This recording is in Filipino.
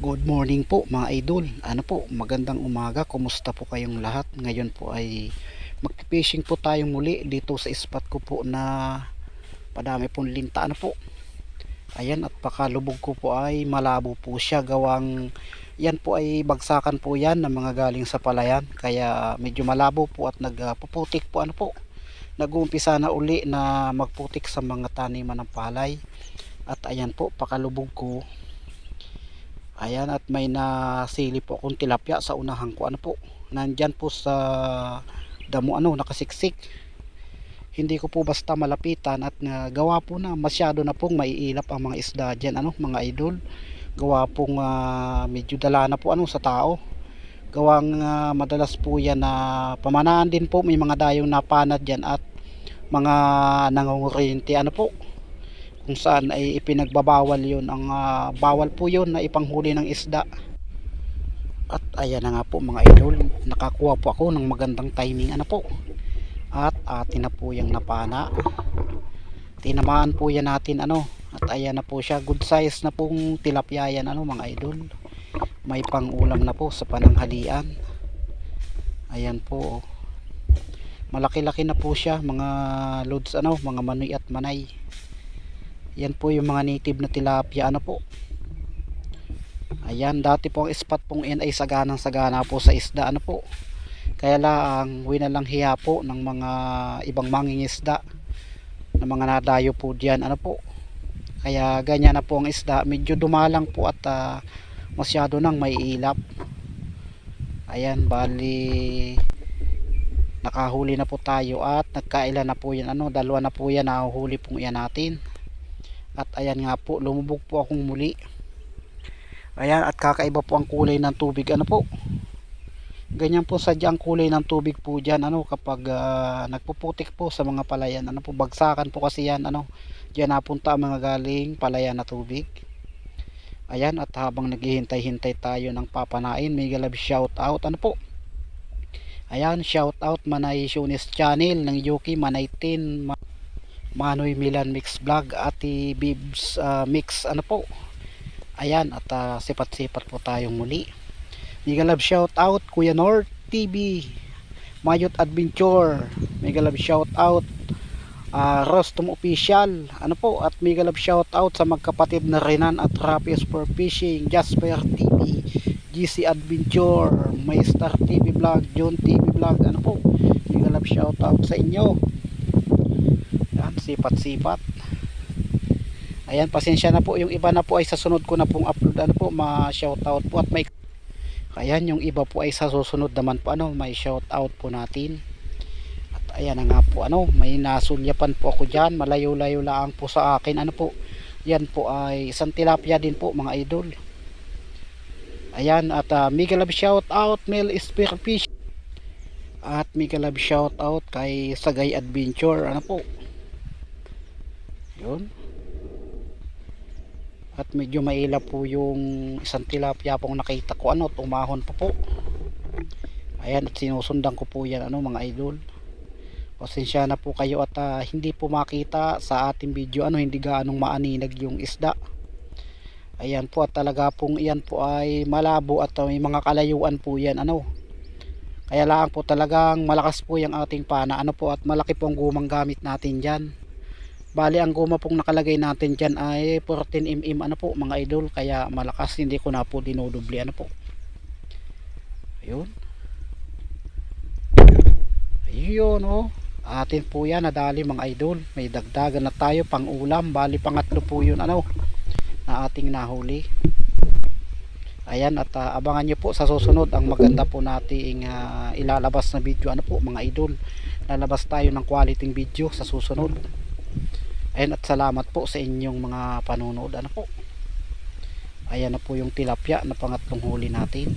Good morning po mga idol. Ano po, magandang umaga. Kumusta po kayong lahat? Ngayon po ay magpipishing po tayong muli dito sa spot ko po na padami pong linta. Ano po? Ayan, at pakalubog ko po ay malabo po siya. Gawang yan po ay bagsakan po yan ng mga galing sa palayan. Kaya medyo malabo po at nagpuputik po. Ano po? Nag-uumpisa na uli na magputik sa mga taniman ng palay. At ayan po, pakalubog ko. Ayan, at may nasili po akong tilapia sa unahan ko. Ano po, nandyan po sa damo, nakasiksik. Hindi ko po basta malapitan at gawa po na masyado na pong maiilap ang mga isda dyan, mga idol. Gawa pong medyo dala na po sa tao. Gawang madalas po yan na pamanaan din po, may mga dayong napanad dyan at mga nangunguryente po, kung saan ay ipinagbabawal yun. Ang bawal po yun na ipanghuli ng isda. At ayan na nga po mga idol, nakakuha po ako ng magandang timing po. At atin na po yung napana. Tinamaan po yan natin at ayan na po siya, good size na pong tilapia yan mga idol. May pang ulam na po sa pananghalian. Ayan po, malaki-laki na po siya mga loads, mga manoy at manay. Yan po yung mga native na tilapia po. Ayan, dati po ang spot pong yan ay saganang sagana po sa isda po. Kaya lang winalang hiya po ng mga ibang mangingisda na mga nadayo po diyan po. Kaya ganyan na po ang isda, medyo dumalang po at masyado nang may ilap. Ayan, bali nakahuli na po tayo at nagkaila na po yan dalawa na po yan nahuhuli pong yan natin. At ayan nga po, lumubog po akong muli. Ayan, at kakaiba po ang kulay ng tubig po. Ganyan po sadya ang kulay ng tubig po dyan kapag nagpuputik po sa mga palayan po, bagsakan po kasi yan dyan napunta ang mga galing palayan na tubig. Ayan, at habang naghihintay-hintay tayo ng papanain, may galab shout out po. Ayan, shout out Manay Shunis Channel ng Yuki Manay Tin, Manoy Milan Mix Vlog, Ate Bibs Mix po. Ayan, at sipat-sipat po tayong muli. Mega love shout out Kuya North TV, Mayot Adventure. Mega love shout out Rostom Official po, at mega love shout out sa magkapatid na Renan at Rapis for Fishing, Jasper TV, GC Adventure, Maystar TV Vlog, John TV Vlog. Po, mega love shout out sa inyo. Sipat-sipat. Ayan, pasensya na po, yung iba na po ay sa sunod ko na pong upload po, ma-shoutout po. At may ayan, yung iba po ay sa susunod naman po may shoutout po natin. At ayan na nga po may nasulyapan po ako dyan, malayo-layo lang po sa akin po. Yan po ay isang tilapia din po mga idol. Ayan, at mega love shoutout Mel Spearfish, at mega love shoutout kay Sagay Adventure po. Yun. At medyo mailap po yung isang tilapia pong nakita ko tumahon po. Ayan, at sinusundan ko po yan mga idol. Pasensya na po kayo at hindi po makita sa ating video hindi gaanong maaninag yung isda. Ayan po, at talaga pong iyan po ay malabo at may mga kalayuan po yan Kaya lang po talagang malakas po yung ating pana po, at malaki po ang gumang gamit natin dyan. Bali ang guma pong nakalagay natin dyan ay 14mm po mga idol, kaya malakas, hindi ko na po dinudubli po. Ayun. Ayun atin po yan nadali mga idol. May dagdagan na tayo pang ulam, bali pangatlo po yun na ating nahuli. Ayan, at abangan nyo po sa susunod ang maganda po nating ilalabas na video po mga idol. Lalabas tayo ng quality video sa susunod. Ayan, at salamat po sa inyong mga panonood po. Ayan na po yung tilapia na pangatlong huli natin.